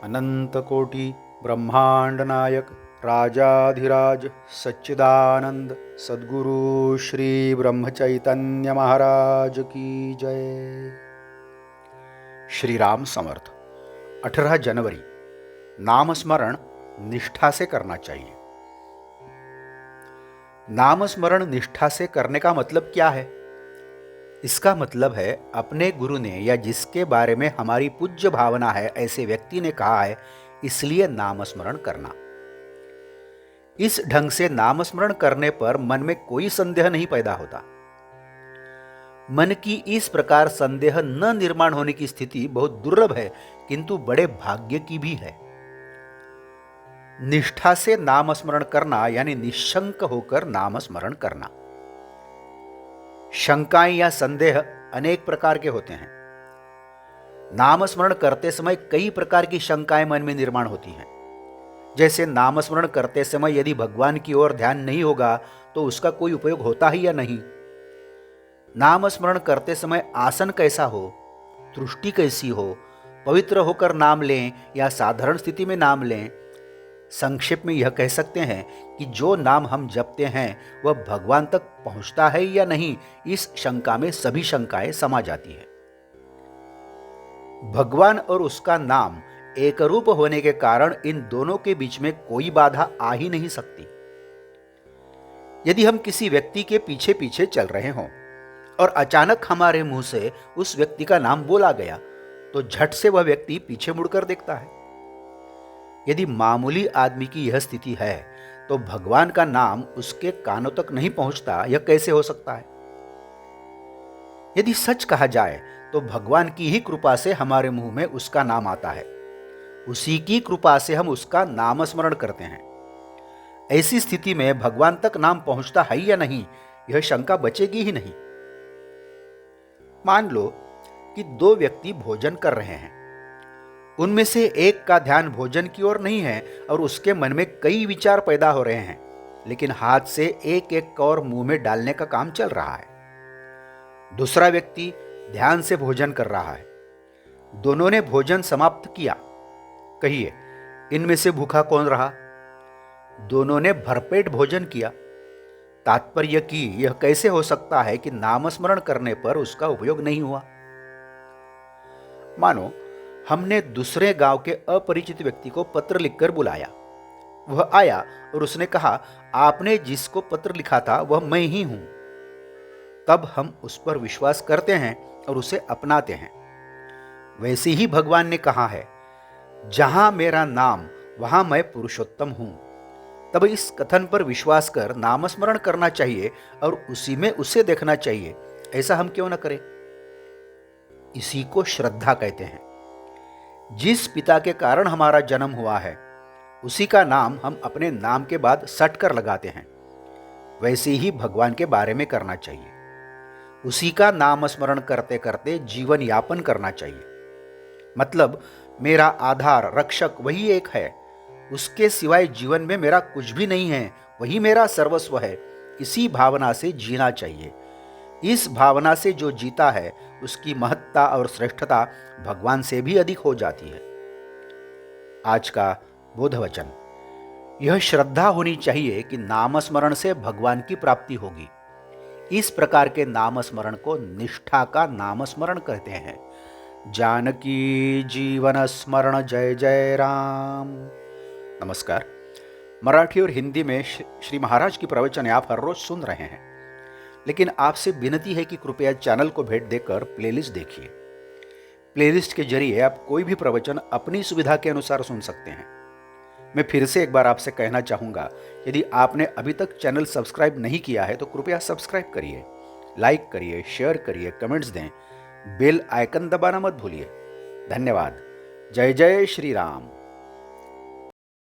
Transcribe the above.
अनंत कोटि ब्रह्मांड नायक राजाधिराज सच्चिदानंद सद्गुरु श्री ब्रह्म चैतन्य महाराज की जय। श्री राम समर्थ। 18 जनवरी। नाम स्मरण निष्ठा से करना चाहिए। नाम स्मरण निष्ठा से करने का मतलब क्या है? इसका मतलब है अपने गुरु ने या जिसके बारे में हमारी पूज्य भावना है ऐसे व्यक्ति ने कहा है, इसलिए नाम स्मरण करना। इस ढंग से नाम स्मरण करने पर मन में कोई संदेह नहीं पैदा होता। मन की इस प्रकार संदेह न निर्माण होने की स्थिति बहुत दुर्लभ है, किंतु बड़े भाग्य की भी है। निष्ठा से नाम स्मरण करना यानी निशंक होकर नाम स्मरण करना। शंकाएं या संदेह अनेक प्रकार के होते हैं। नाम स्मरण करते समय कई प्रकार की शंकाएं मन में निर्माण होती हैं। जैसे नाम स्मरण करते समय यदि भगवान की ओर ध्यान नहीं होगा तो उसका कोई उपयोग होता ही या नहीं। नाम स्मरण करते समय आसन कैसा हो, दृष्टि कैसी हो, पवित्र होकर नाम लें या साधारण स्थिति में नाम लें। संक्षेप में यह कह सकते हैं कि जो नाम हम जपते हैं वह भगवान तक पहुंचता है या नहीं, इस शंका में सभी शंकाएं समा जाती है। भगवान और उसका नाम एक रूप होने के कारण इन दोनों के बीच में कोई बाधा आ ही नहीं सकती। यदि हम किसी व्यक्ति के पीछे पीछे चल रहे हों और अचानक हमारे मुंह से उस व्यक्ति का नाम बोला गया तो झट से वह व्यक्ति पीछे मुड़कर देखता है। यदि मामूली आदमी की यह स्थिति है तो भगवान का नाम उसके कानों तक नहीं पहुंचता, यह कैसे हो सकता है? यदि सच कहा जाए तो भगवान की ही कृपा से हमारे मुंह में उसका नाम आता है। उसी की कृपा से हम उसका नाम स्मरण करते हैं। ऐसी स्थिति में भगवान तक नाम पहुंचता है या नहीं, यह शंका बचेगी ही नहीं। मान लो कि दो व्यक्ति भोजन कर रहे हैं। उनमें से एक का ध्यान भोजन की ओर नहीं है और उसके मन में कई विचार पैदा हो रहे हैं, लेकिन हाथ से एक एक और मुंह में डालने का काम चल रहा है। दूसरा व्यक्ति ध्यान से भोजन कर रहा है। दोनों ने भोजन समाप्त किया। कहिए, इनमें से भूखा कौन रहा? दोनों ने भरपेट भोजन किया। तात्पर्य कि यह कैसे हो सकता है कि नाम स्मरण करने पर उसका उपयोग नहीं हुआ? मानो हमने दूसरे गांव के अपरिचित व्यक्ति को पत्र लिखकर बुलाया। वह आया और उसने कहा, आपने जिसको पत्र लिखा था वह मैं ही हूं। तब हम उस पर विश्वास करते हैं और उसे अपनाते हैं। वैसे ही भगवान ने कहा है, जहां मेरा नाम वहां मैं पुरुषोत्तम हूं। तब इस कथन पर विश्वास कर नाम स्मरण करना चाहिए और उसी में उसे देखना चाहिए। ऐसा हम क्यों न करें? इसी को श्रद्धा कहते हैं। जिस पिता के कारण हमारा जन्म हुआ है उसी का नाम हम अपने नाम के बाद सट कर लगाते हैं। वैसे ही भगवान के बारे में करना चाहिए। उसी का नाम स्मरण करते करते जीवन यापन करना चाहिए। मतलब मेरा आधार रक्षक वही एक है, उसके सिवाय जीवन में मेरा कुछ भी नहीं है, वही मेरा सर्वस्व है। इसी भावना से जीना चाहिए। इस भावना से जो जीता है उसकी महत्ता और श्रेष्ठता भगवान से भी अधिक हो जाती है। आज का बोध वचन, यह श्रद्धा होनी चाहिए कि नाम स्मरण से भगवान की प्राप्ति होगी। इस प्रकार के नाम स्मरण को निष्ठा का नाम स्मरण कहते हैं। जानकी जीवन स्मरण जय जय राम। नमस्कार। मराठी और हिंदी में श्री महाराज की प्रवचन आप हर रोज सुन रहे हैं, लेकिन आपसे विनती है कि कृपया चैनल को भेंट देकर प्लेलिस्ट देखिए। प्लेलिस्ट के जरिए आप कोई भी प्रवचन अपनी सुविधा के अनुसार सुन सकते हैं। मैं फिर से एक बार आपसे कहना चाहूँगा, यदि आपने अभी तक चैनल सब्सक्राइब नहीं किया है तो कृपया सब्सक्राइब करिए, लाइक करिए, शेयर करिए, कमेंट्स दें, बेल आइकन दबाना मत भूलिए। धन्यवाद। जय जय श्री राम।